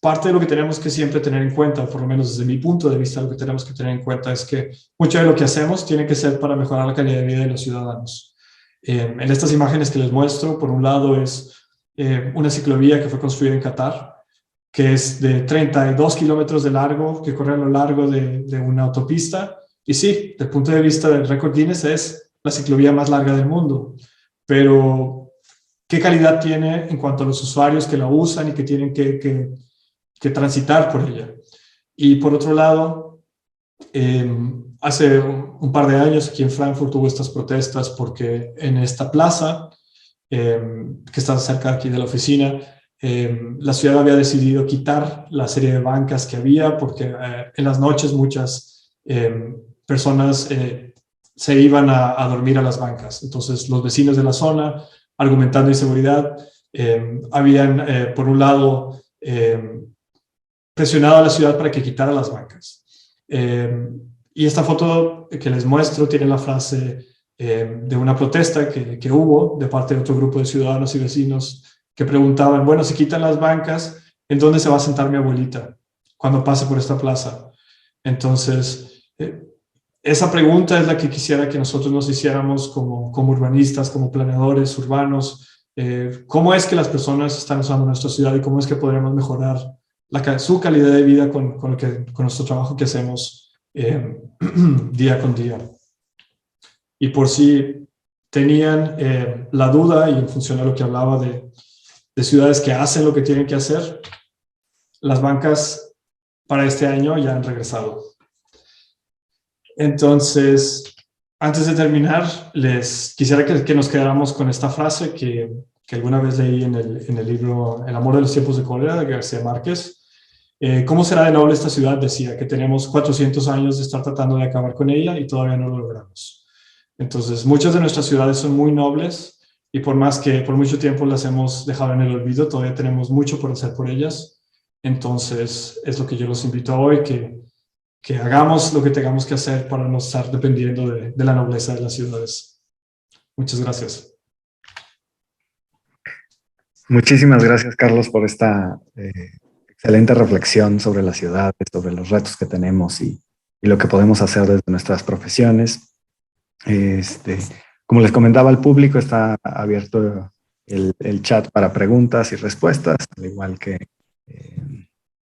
Speaker 3: parte de lo que tenemos que siempre tener en cuenta, por lo menos desde mi punto de vista, lo que tenemos que tener en cuenta es que mucho de lo que hacemos tiene que ser para mejorar la calidad de vida de los ciudadanos. En estas imágenes que les muestro, por un lado es una ciclovía que fue construida en Qatar, que es de 32 kilómetros de largo, que corre a lo largo de una autopista. Y sí, desde el punto de vista del récord Guinness, es la ciclovía más larga del mundo. Pero, ¿qué calidad tiene en cuanto a los usuarios que la usan y que tienen que transitar por ella? Y por otro lado, hace un par de años aquí en Frankfurt hubo estas protestas porque en esta plaza, que está cerca aquí de la oficina, la ciudad había decidido quitar la serie de bancas que había porque en las noches muchas personas se iban a dormir a las bancas. Entonces los vecinos de la zona, argumentando inseguridad, habían por un lado presionado a la ciudad para que quitara las bancas. Y esta foto que les muestro tiene la frase de una protesta que hubo de parte de otro grupo de ciudadanos y vecinos que preguntaban, bueno, si quitan las bancas, ¿en dónde se va a sentar mi abuelita cuando pase por esta plaza? Entonces, esa pregunta es la que quisiera que nosotros nos hiciéramos como urbanistas, como planeadores urbanos. ¿Cómo es que las personas están usando nuestra ciudad y cómo es que podríamos mejorar su calidad de vida con nuestro trabajo que hacemos día con día? Y por si tenían la duda, y en función a lo que hablaba de ciudades que hacen lo que tienen que hacer, las bancas para este año ya han regresado. Entonces, antes de terminar, les quisiera que nos quedáramos con esta frase que que alguna vez leí en el libro El amor de los tiempos de cólera de García Márquez. ¿Cómo será de noble esta ciudad? Decía que tenemos 400 años de estar tratando de acabar con ella y todavía no lo logramos. Entonces, muchas de nuestras ciudades son muy nobles y por más que por mucho tiempo las hemos dejado en el olvido, todavía tenemos mucho por hacer por ellas. Entonces, es lo que yo los invito a hoy, que hagamos lo que tengamos que hacer para no estar dependiendo de la nobleza de las ciudades. Muchas gracias.
Speaker 2: Muchísimas gracias, Carlos, por esta excelente reflexión sobre las ciudades, sobre los retos que tenemos y lo que podemos hacer desde nuestras profesiones. Como les comentaba al público, está abierto el chat para preguntas y respuestas, al igual que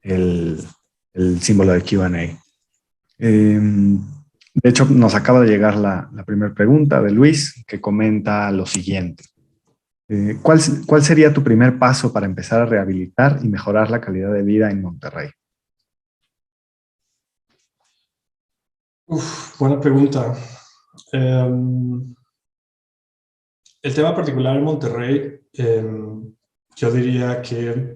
Speaker 2: el símbolo de Q&A. De hecho, nos acaba de llegar la primera pregunta de Luis, que comenta lo siguiente. ¿Cuál sería tu primer paso para empezar a rehabilitar y mejorar la calidad de vida en Monterrey?
Speaker 3: Buena pregunta. El tema particular en Monterrey, yo diría que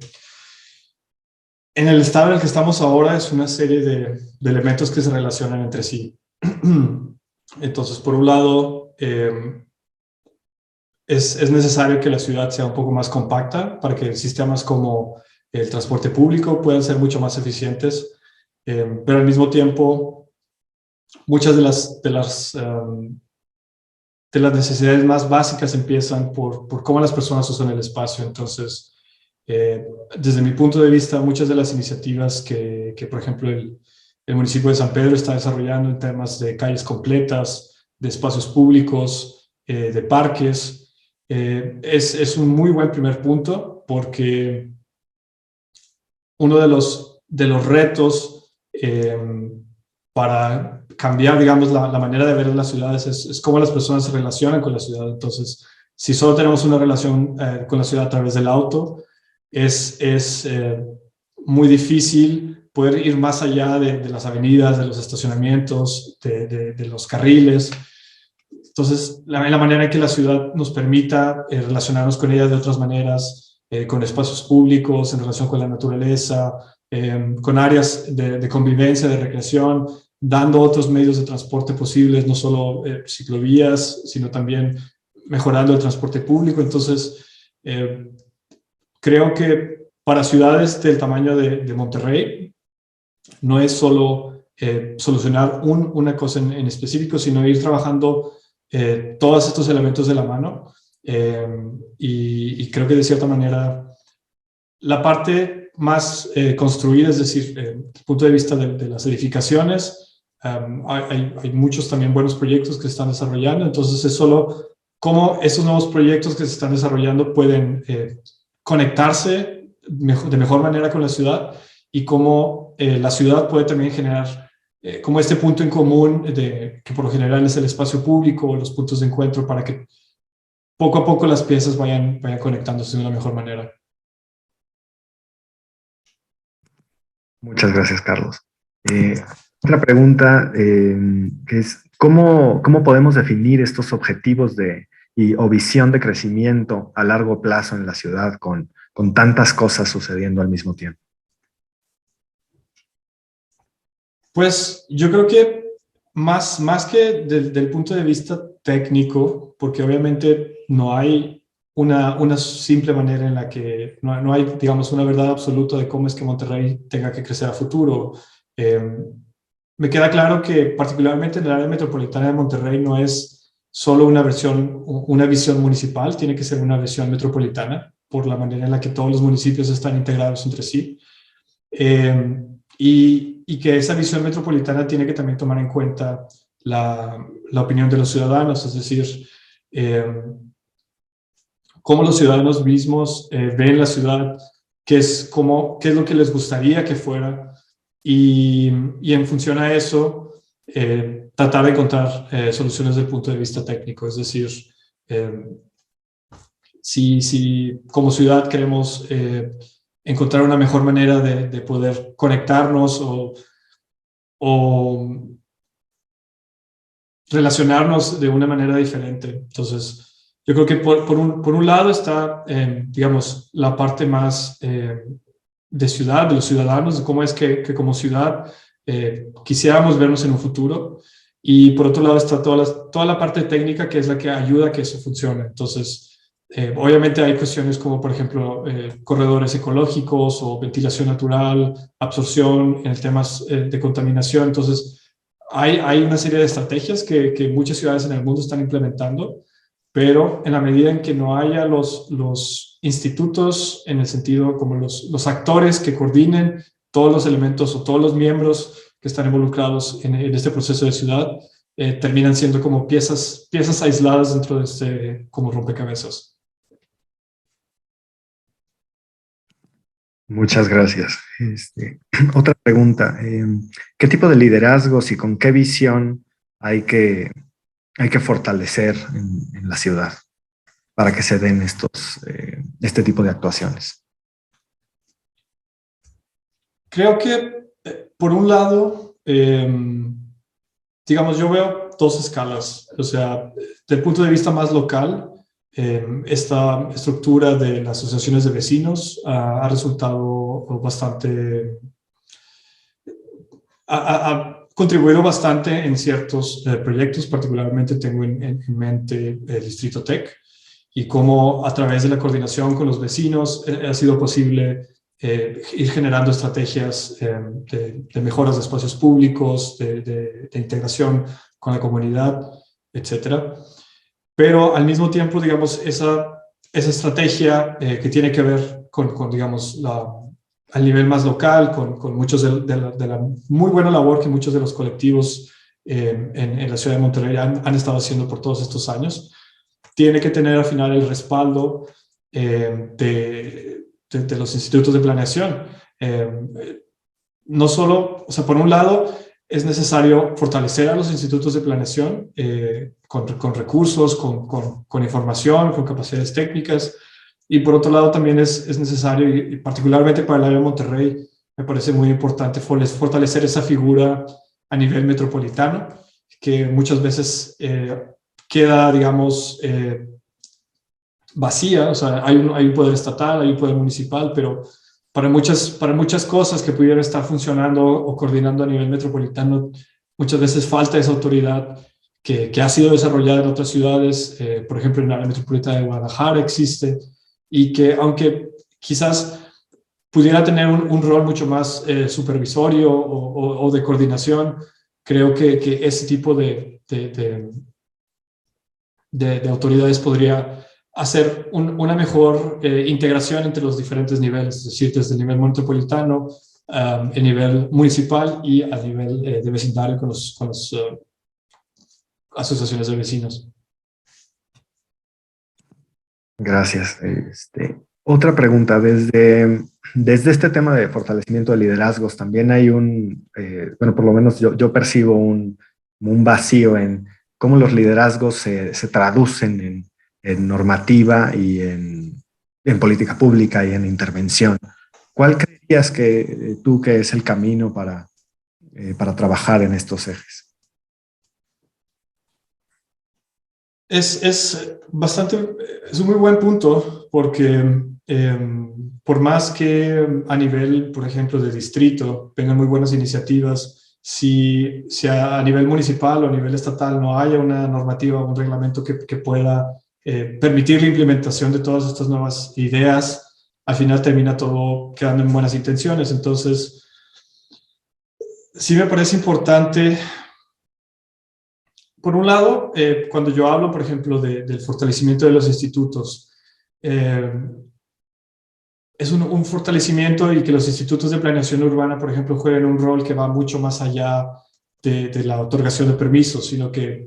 Speaker 3: en el estado en el que estamos ahora es una serie de elementos que se relacionan entre sí. Entonces, por un lado, es necesario que la ciudad sea un poco más compacta para que sistemas como el transporte público puedan ser mucho más eficientes, pero al mismo tiempo, muchas de las necesidades más básicas empiezan por cómo las personas usan el espacio. Entonces, desde mi punto de vista, muchas de las iniciativas que por ejemplo, el municipio de San Pedro está desarrollando en temas de calles completas, de espacios públicos, de parques, es un muy buen primer punto, porque uno de los retos para cambiar, digamos, la manera de ver las ciudades es cómo las personas se relacionan con la ciudad. Entonces, si solo tenemos una relación con la ciudad a través del auto, es muy difícil poder ir más allá de las avenidas, de los estacionamientos, de los carriles. Entonces, la manera en que la ciudad nos permita relacionarnos con ella de otras maneras, con espacios públicos, en relación con la naturaleza, con áreas de convivencia, de recreación, dando otros medios de transporte posibles, no solo ciclovías, sino también mejorando el transporte público. Entonces, creo que para ciudades del tamaño de Monterrey, no es solo solucionar una cosa en específico, sino ir trabajando todos estos elementos de la mano. Y creo que de cierta manera la parte más construida, es decir, desde el punto de vista de las edificaciones, hay muchos también buenos proyectos que se están desarrollando. Entonces es solo cómo esos nuevos proyectos que se están desarrollando pueden conectarse de mejor manera con la ciudad, y cómo la ciudad puede también generar como este punto en común que por lo general es el espacio público, los puntos de encuentro, para que poco a poco las piezas vayan conectándose de una mejor manera.
Speaker 2: Muchas gracias, Carlos. Otra pregunta que es, ¿cómo podemos definir estos objetivos o visión de crecimiento a largo plazo en la ciudad con tantas cosas sucediendo al mismo tiempo?
Speaker 3: Pues yo creo que más que del punto de vista técnico, porque obviamente no hay una simple manera en la que no hay, digamos, una verdad absoluta de cómo es que Monterrey tenga que crecer a futuro. Me queda claro que particularmente en el área metropolitana de Monterrey no es solo una visión municipal, tiene que ser una visión metropolitana por la manera en la que todos los municipios están integrados entre sí. Y que esa visión metropolitana tiene que también tomar en cuenta la opinión de los ciudadanos, es decir, cómo los ciudadanos mismos ven la ciudad, qué es lo que les gustaría que fuera, y en función a eso tratar de encontrar soluciones desde el punto de vista técnico. Es decir, si como ciudad queremos encontrar una mejor manera de poder conectarnos o relacionarnos de una manera diferente, entonces Yo creo que por un lado está, digamos, la parte más de ciudad, de los ciudadanos, de cómo es que como ciudad quisiéramos vernos en un futuro. Y por otro lado está toda la parte técnica, que es la que ayuda a que eso funcione. Entonces, obviamente hay cuestiones como, por ejemplo, corredores ecológicos o ventilación natural, absorción en temas de contaminación. Entonces, hay una serie de estrategias que muchas ciudades en el mundo están implementando, pero en la medida en que no haya los institutos, en el sentido como los actores que coordinen todos los elementos o todos los miembros que están involucrados en este proceso de ciudad, terminan siendo como piezas aisladas dentro de este como rompecabezas.
Speaker 2: Muchas gracias. Otra pregunta. ¿Qué tipo de liderazgos y con qué visión hay que fortalecer en la ciudad para que se den este tipo de actuaciones?
Speaker 3: Creo que, por un lado, digamos, yo veo dos escalas. O sea, desde el punto de vista más local, esta estructura de las asociaciones de vecinos ha resultado bastante, ha contribuido bastante en ciertos proyectos. Particularmente tengo en mente el Distrito Tech, y cómo a través de la coordinación con los vecinos ha sido posible ir generando estrategias de mejoras de espacios públicos, de integración con la comunidad, etcétera. Pero al mismo tiempo, digamos, esa estrategia que tiene que ver con digamos, al nivel más local, con muchos de la muy buena labor que muchos de los colectivos en la ciudad de Monterrey han estado haciendo por todos estos años, tiene que tener al final el respaldo de los institutos de planeación. No solo, o sea, por un lado, es necesario fortalecer a los institutos de planeación con recursos, con información, con capacidades técnicas, y por otro lado también es necesario, y particularmente para el área de Monterrey, me parece muy importante fortalecer esa figura a nivel metropolitano, que muchas veces queda, digamos, vacía. O sea, hay un poder estatal, hay un poder municipal, pero para muchas cosas que pudieran estar funcionando o coordinando a nivel metropolitano, muchas veces falta esa autoridad que ha sido desarrollada en otras ciudades. Por ejemplo, en la área metropolitana de Guadalajara existe, y que aunque quizás pudiera tener un rol mucho más supervisorio o de coordinación, creo que ese tipo de autoridades podría hacer una mejor integración entre los diferentes niveles, es decir, desde el nivel metropolitano, el nivel municipal y a nivel de vecindario con las asociaciones de vecinos.
Speaker 2: Gracias. Otra pregunta. Desde este tema de fortalecimiento de liderazgos, también hay bueno, por lo menos yo percibo un vacío en cómo los liderazgos se traducen en normativa y en política pública y en intervención. ¿Cuál creerías que es el camino para trabajar en estos ejes?
Speaker 3: Es un muy buen punto, porque por más que a nivel, por ejemplo, de distrito vengan muy buenas iniciativas, si a nivel municipal o a nivel estatal no haya una normativa, un reglamento que pueda permitir la implementación de todas estas nuevas ideas, al final termina todo quedando en buenas intenciones. Entonces, sí me parece importante. Por un lado, cuando yo hablo, por ejemplo, del fortalecimiento de los institutos, es un fortalecimiento, y que los institutos de planeación urbana, por ejemplo, jueguen un rol que va mucho más allá de la otorgación de permisos, sino que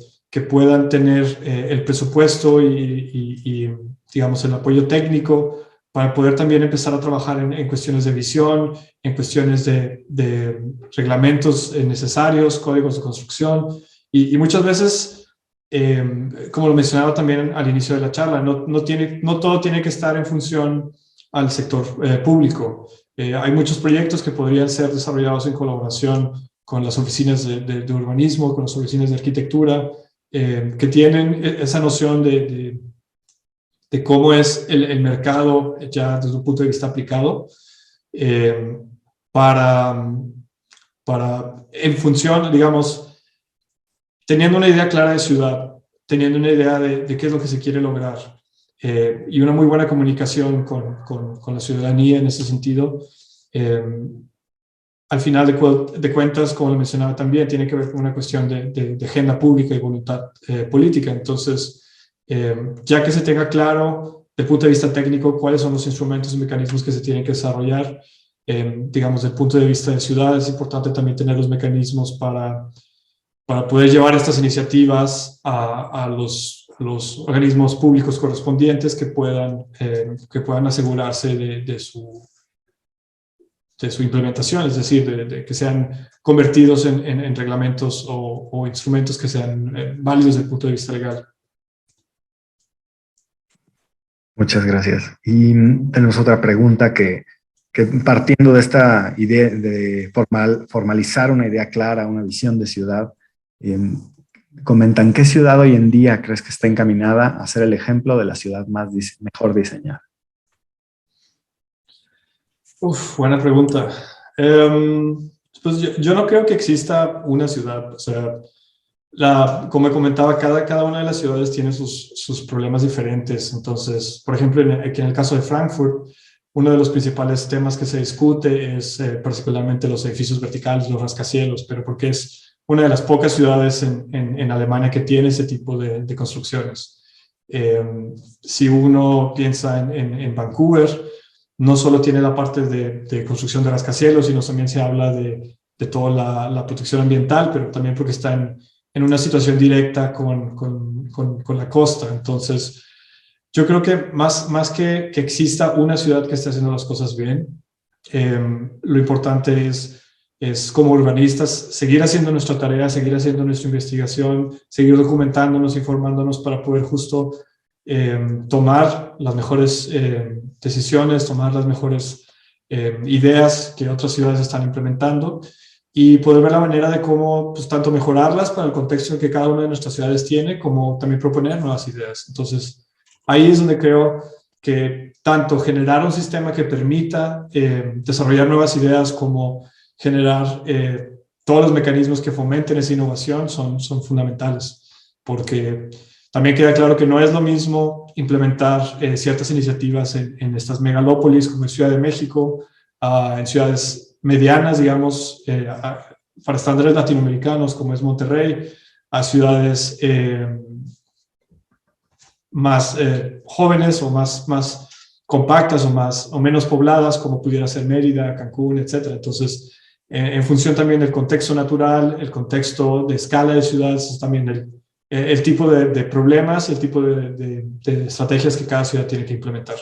Speaker 3: puedan tener el presupuesto y, digamos, el apoyo técnico para poder también empezar a trabajar en cuestiones de visión, en cuestiones de reglamentos necesarios, códigos de construcción. Y muchas veces, como lo mencionaba también al inicio de la charla, no todo tiene que estar en función al sector público. Hay muchos proyectos que podrían ser desarrollados en colaboración con las oficinas de urbanismo, con las oficinas de arquitectura, que tienen esa noción de de cómo es el mercado ya desde un punto de vista aplicado para, en función, digamos, teniendo una idea clara de ciudad, teniendo una idea de qué es lo que se quiere lograr y una muy buena comunicación con la ciudadanía en ese sentido. Al final de cuentas, como lo mencionaba también, tiene que ver con una cuestión de agenda pública y voluntad política. Entonces, ya que se tenga claro, desde el punto de vista técnico, cuáles son los instrumentos y mecanismos que se tienen que desarrollar, digamos, desde el punto de vista de ciudad, es importante también tener los mecanismos para poder llevar estas iniciativas a los organismos públicos correspondientes que puedan asegurarse de su implementación, es decir, de que sean convertidos en reglamentos o instrumentos que sean válidos desde el punto de vista legal.
Speaker 2: Muchas gracias. Y tenemos otra pregunta que partiendo de esta idea de formalizar una idea clara, una visión de ciudad, comentan, ¿qué ciudad hoy en día crees que está encaminada a ser el ejemplo de la ciudad mejor diseñada?
Speaker 3: Buena pregunta. Pues yo no creo que exista una ciudad. O sea, como comentaba, cada una de las ciudades tiene sus problemas diferentes. Entonces, por ejemplo, aquí en el caso de Frankfurt, uno de los principales temas que se discute es particularmente los edificios verticales, los rascacielos, pero porque es una de las pocas ciudades en Alemania que tiene ese tipo de construcciones. Si uno piensa en Vancouver, no solo tiene la parte de construcción de rascacielos, sino también se habla de toda la protección ambiental, pero también porque está en una situación directa con la costa. Entonces, yo creo que más que exista una ciudad que esté haciendo las cosas bien, lo importante es como urbanistas seguir haciendo nuestra tarea, seguir haciendo nuestra investigación, seguir documentándonos, informándonos para poder justo tomar las mejores decisiones, tomar las mejores ideas que otras ciudades están implementando y poder ver la manera de cómo pues, tanto mejorarlas para el contexto que cada una de nuestras ciudades tiene, como también proponer nuevas ideas. Entonces, ahí es donde creo que tanto generar un sistema que permita desarrollar nuevas ideas como generar todos los mecanismos que fomenten esa innovación son fundamentales, porque también queda claro que no es lo mismo implementar ciertas iniciativas en estas megalópolis como en Ciudad de México, en ciudades medianas, digamos, para estándares latinoamericanos como es Monterrey, a ciudades más jóvenes o más compactas o menos pobladas como pudiera ser Mérida, Cancún, etc. Entonces, en función también del contexto natural, el contexto de escala de ciudades, también el tipo de problemas, el tipo de estrategias que cada ciudad tiene que implementar.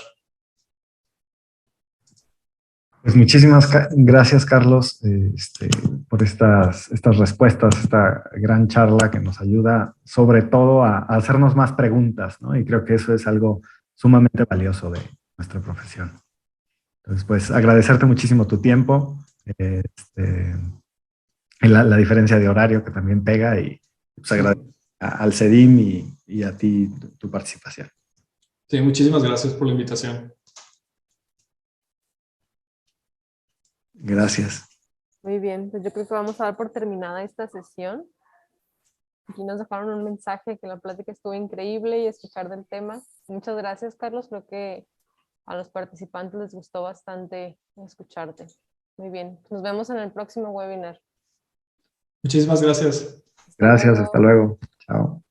Speaker 2: Pues muchísimas gracias, Carlos, por estas respuestas, esta gran charla que nos ayuda sobre todo a hacernos más preguntas, ¿no? Y creo que eso es algo sumamente valioso de nuestra profesión. Entonces, pues agradecerte muchísimo tu tiempo, y la diferencia de horario que también pega y pues agradecer al CEDIM y a ti tu participación.
Speaker 3: Sí, muchísimas gracias por la invitación.
Speaker 2: Gracias.
Speaker 1: Muy bien, pues yo creo que vamos a dar por terminada esta sesión. Aquí nos dejaron un mensaje que la plática estuvo increíble y escuchar del tema. Muchas gracias, Carlos. Creo que a los participantes les gustó bastante escucharte. Muy bien, nos vemos en el próximo webinar.
Speaker 3: Muchísimas gracias.
Speaker 2: Gracias, hasta luego. Chao.